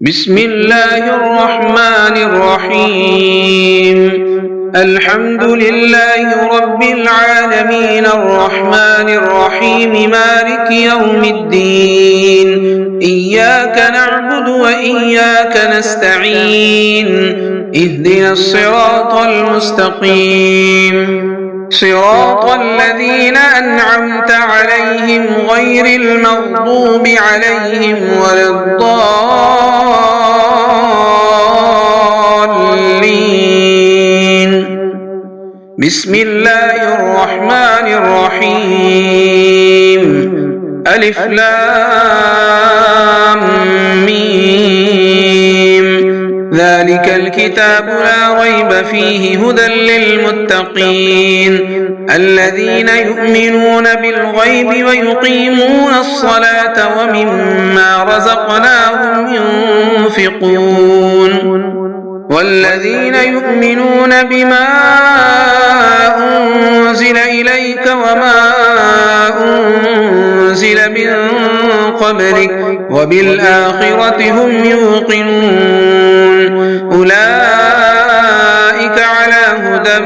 بسم الله الرحمن الرحيم. الحمد لله رب العالمين الرحمن الرحيم مالك يوم الدين. إياك نعبد وإياك نستعين. اهدنا الصراط المستقيم صراط الذين أنعمت عليهم غير المغضوب عليهم ولا الضالين. بسم الله الرحمن الرحيم. ألف لام ميم. ذلك الكتاب لا ريب فيه هدى للمتقين الذين يؤمنون بالغيب ويقيمون الصلاة ومما رزقناهم ينفقون والذين يؤمنون بما أنزل إليك وما أنزل من قبلك وبالآخرة هم يوقنون أولئك على هدى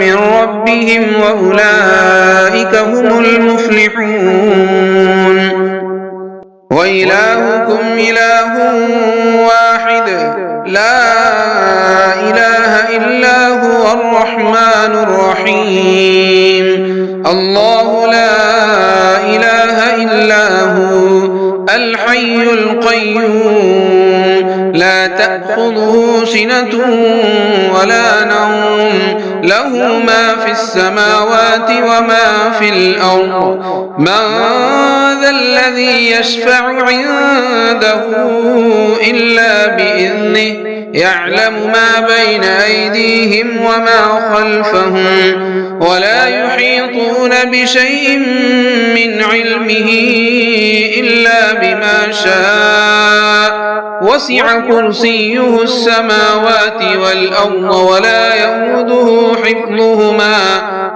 من ربهم وأولئك هم المفلحون. وإلهكم إله واحد لا إله إلا هو الرحمن الرحيم. الله لا إله إلا هو الحي القيوم لا تأخذه سنة ولا نوم له ما في السماوات وما في الأرض. من ذا الذي يشفع عنده إلا بإذنه يعلم ما بين أيديهم وما خلفهم ولا يحيطون بشيء من علمه إلا بما شاء وسع كرسيه السماوات والأرض ولا يئوده حفظهما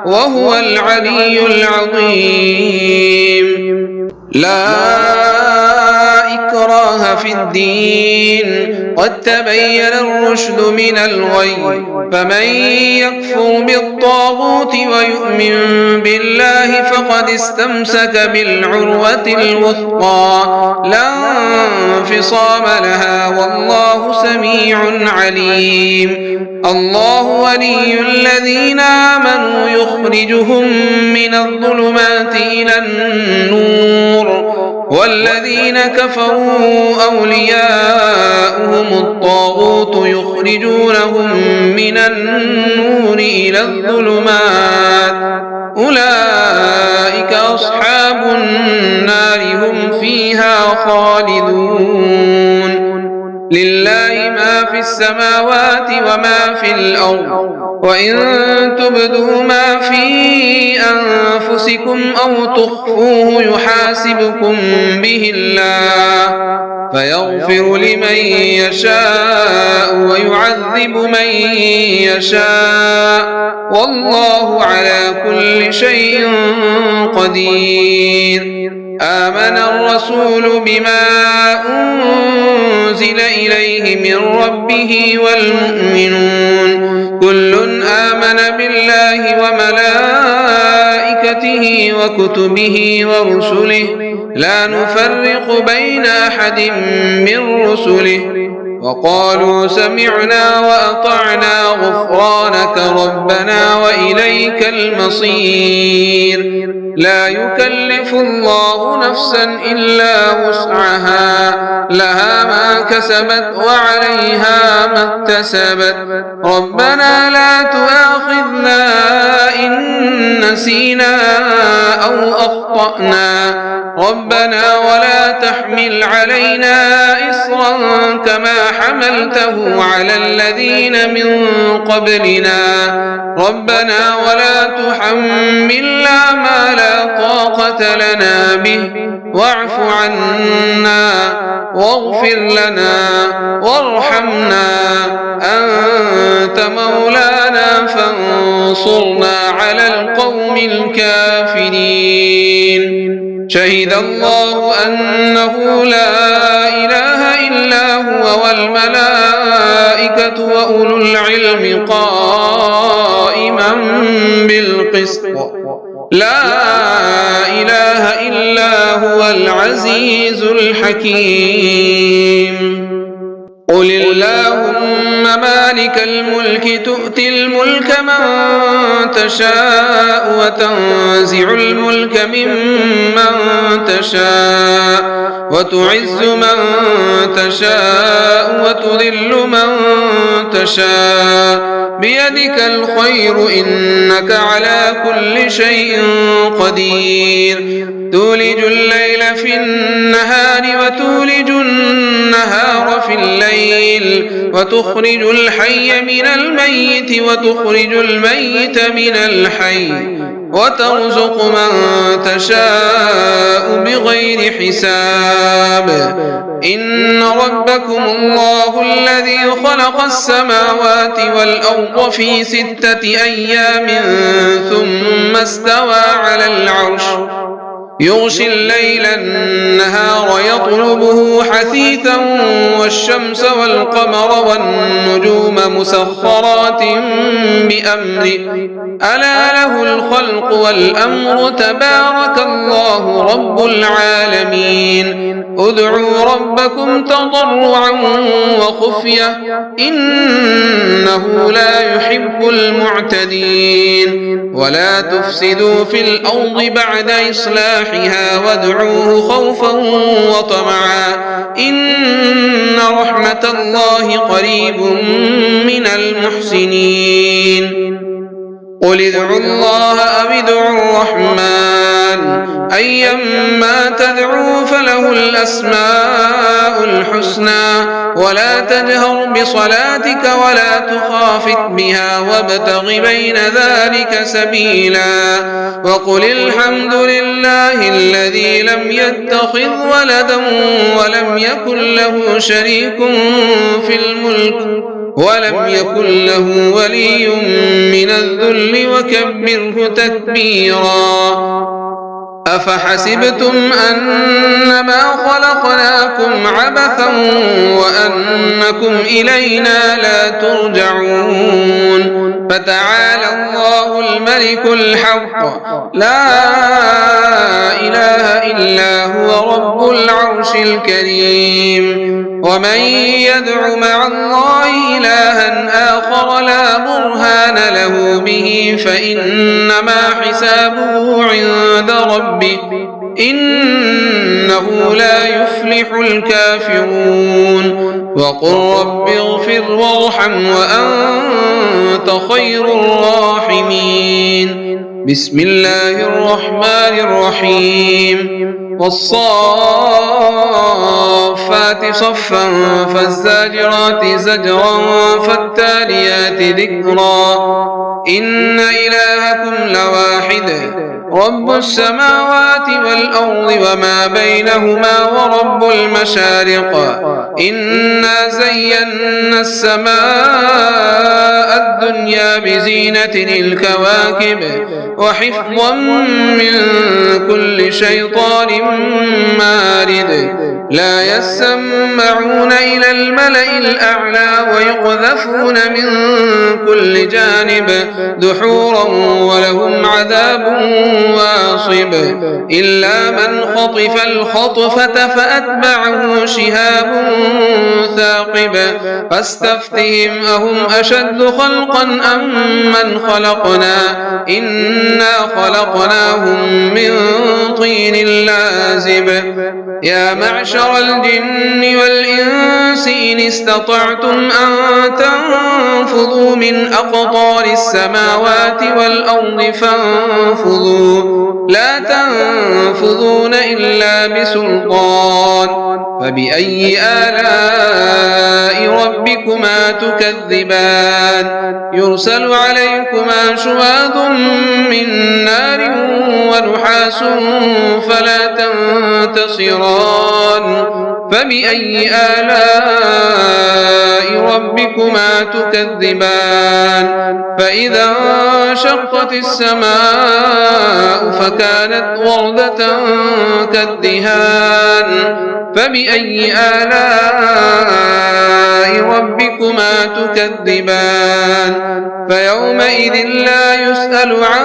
وهو العلي العظيم. لا إكراه في الدين قد تبين الرشد من الغي فمن يكفر بالطاغوت ويؤمن بالله فقد استمسك بالعروة الوثقى لا انفصام لها والله سميع عليم. الله ولي الذين آمنوا يخرجهم من الظلمات إلى النور والذين كفروا أولياؤهم الطاغوت يخرجونهم من النور إلى الظلمات أولئك أصحاب النار هم فيها خالدون. لله ما في السماوات وما في الأرض وإن تبدوا ما في أنفسكم أو تخفوه يحاسبكم به الله فيغفر لمن يشاء ويعذب من يشاء والله على كل شيء قدير. آمن الرسول بما أنزل إليه من ربه والمؤمنون كل آمن بالله وملائكته وكتبه ورسله لا نفرق بين أحد من رسله وقالوا سمعنا وأطعنا غفرانك ربنا وإليك المصير. لا يكلف الله نفسا إلا وسعها لها ما كسبت وعليها ما اكتسبت ربنا لا تؤاخذنا إن نسينا أو أخطأنا ربنا ولا تحمل علينا إصرا كما حملته على الذين من قبلنا ربنا ولا تحملنا ما لا طاقة لنا به واعف عنا واغفر لنا وارحمنا أنت مولانا فانصرنا على القوم الكافرين. شهد الله أنه لا إله إلا هو والملائكة وأولو العلم قائما بالقسط لا إله إلا هو العزيز الحكيم قل اللهم مالك الملك تؤتي الملك من تشاء وتنزع الملك ممن تشاء وتعز من تشاء وتذل من تشاء بيدك الخير إنك على كل شيء قدير تولج الليل في النهار وتولج النهار في الليل وتخرج الحي من الميت وتخرج الميت من الحي وترزق من تشاء بغير حساب إن ربكم الله الذي خلق السماوات والأرض في 6 أيام ثم استوى على العرش يغشي الليل النهار يطلبه حثيثا والشمس والقمر والنجوم مسخرات بأمره ألا له الخلق والأمر تبارك الله رب العالمين ادعوا ربكم تضرعا وخفية إنه لا يحب المعتدين ولا تفسدوا في الأرض بعد إصلاحها وادعوه خوفا وطمعا إن رحمة الله قريب من المحسنين قل ادعوا الله أو ادعوا الرحمن أيما تدعوا فله الأسماء الحسنى ولا تجهر بصلاتك ولا تخافت بها وابتغ بين ذلك سبيلا وقل الحمد لله الذي لم يتخذ ولدا ولم يكن له شريك في الملك ولم يكن له ولي من الذل وكبره تكبيرا أفحسبتم أنما خلقناكم عبثا وأنكم إلينا لا ترجعون فتعالى الله الملك الحق لا إله إلا هو رب العرش الكريم ومن يدع مع الله إلها آخر لا برهان له به فإنما حسابه عند ربه إنه لا يفلح الكافرون وقل رب اغفر وارحم وأنت خير الراحمين بسم الله الرحمن الرحيم والصافات صفا فالزاجرات زجرا فالتاليات ذكرا إن إلهكم لواحد رب السماوات والأرض وما بينهما ورب المشارق إنا زينا السماء الدنيا بزينة الكواكب وحفظا من كل شيطان مارد لا يسمعون إلى الملأ الأعلى ويقذفون من كل جانب دحورا ولهم عذاب واصب إلا من خطف الخطفة فأتبعه شهاب ثاقب فاستفتهم أهم أشد خلقا أم من خلقنا إنا خلقناهم من طين لازب يا معشر الجن والإنس إن استطعتم أن تنفذوا من أقطار السماوات والأرض فانفذوا لا تنفذون إلا بسلطان فبأي آلاء ربكما تكذبان يرسل عليكما شواظ من نار ونحاس فلا تنتصران فبأي آلاء ربكما تكذبان فإذا انشقت السماء فكانت وردة كالدهان فبأي آلاء تكذبان فيومئذ لا يسأل عن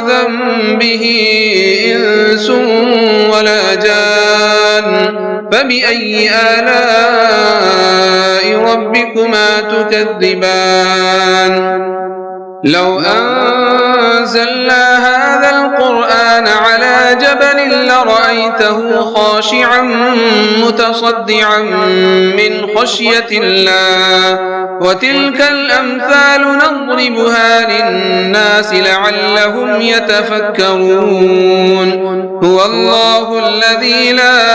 ذنبه إنس ولا جان فبأي آلاء ربكما تكذبان لو أنزلنا هذا القرآن على جبل لرأيته خاشعا متصدعا من خشية الله وتلك الأمثال نضربها للناس لعلهم يتفكرون هو الله الذي لا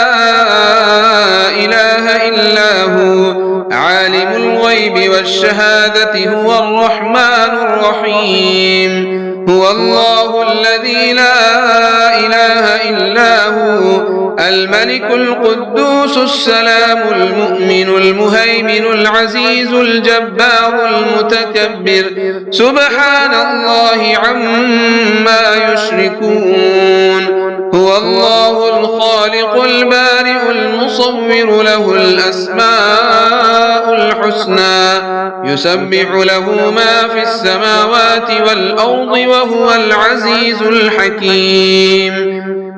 إله إلا هو عالم الغيب والشهادة هو الرحمن الرحيم هو الله الذي لا إله إلا هو الملك القدوس السلام المؤمن المهيمن العزيز الجبار المتكبر سبحان الله عما يشركون هو الله الخالق البارئ المصور له الأسماء الحسنى يسبح له ما في السماوات والأرض وهو العزيز الحكيم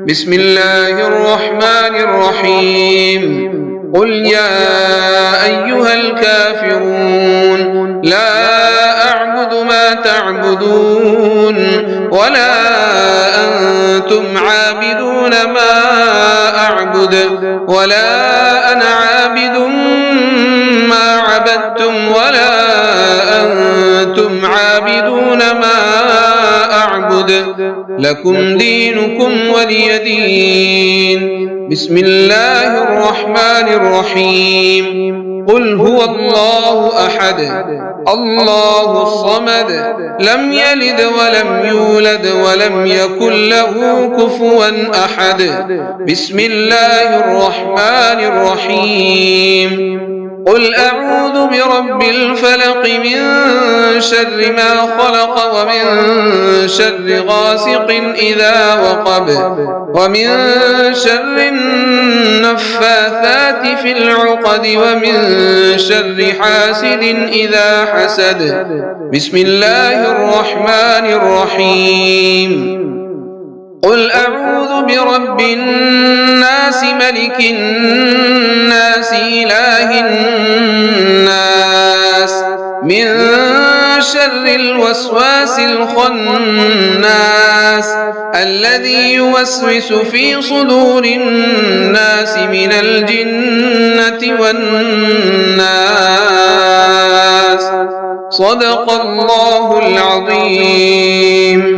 بسم الله الرحمن الرحيم قل يا أيها الكافرون لا أعبد ما تعبدون ولا أنتم عابدون ما أعبد ولا أنا عابد ما عبدتم ولا أنتم عابدون ما أعبد لكم دينكم ولي دين بسم الله الرحمن الرحيم قل هو الله أحد الله الصمد لم يلد ولم يولد ولم يكن له كفوا أحد بسم الله الرحمن الرحيم قل أعوذ برب الفلق من شر ما خلق ومن شر غاسق إذا وقب ومن شر النفاثات في العقد ومن شر حاسد إذا حسد بسم الله الرحمن الرحيم قل أعوذ برب الناس ملك الناس إله الناس من شر الوسواس الخناس الذي يوسوس في صدور الناس من الجنة والناس صدق الله العظيم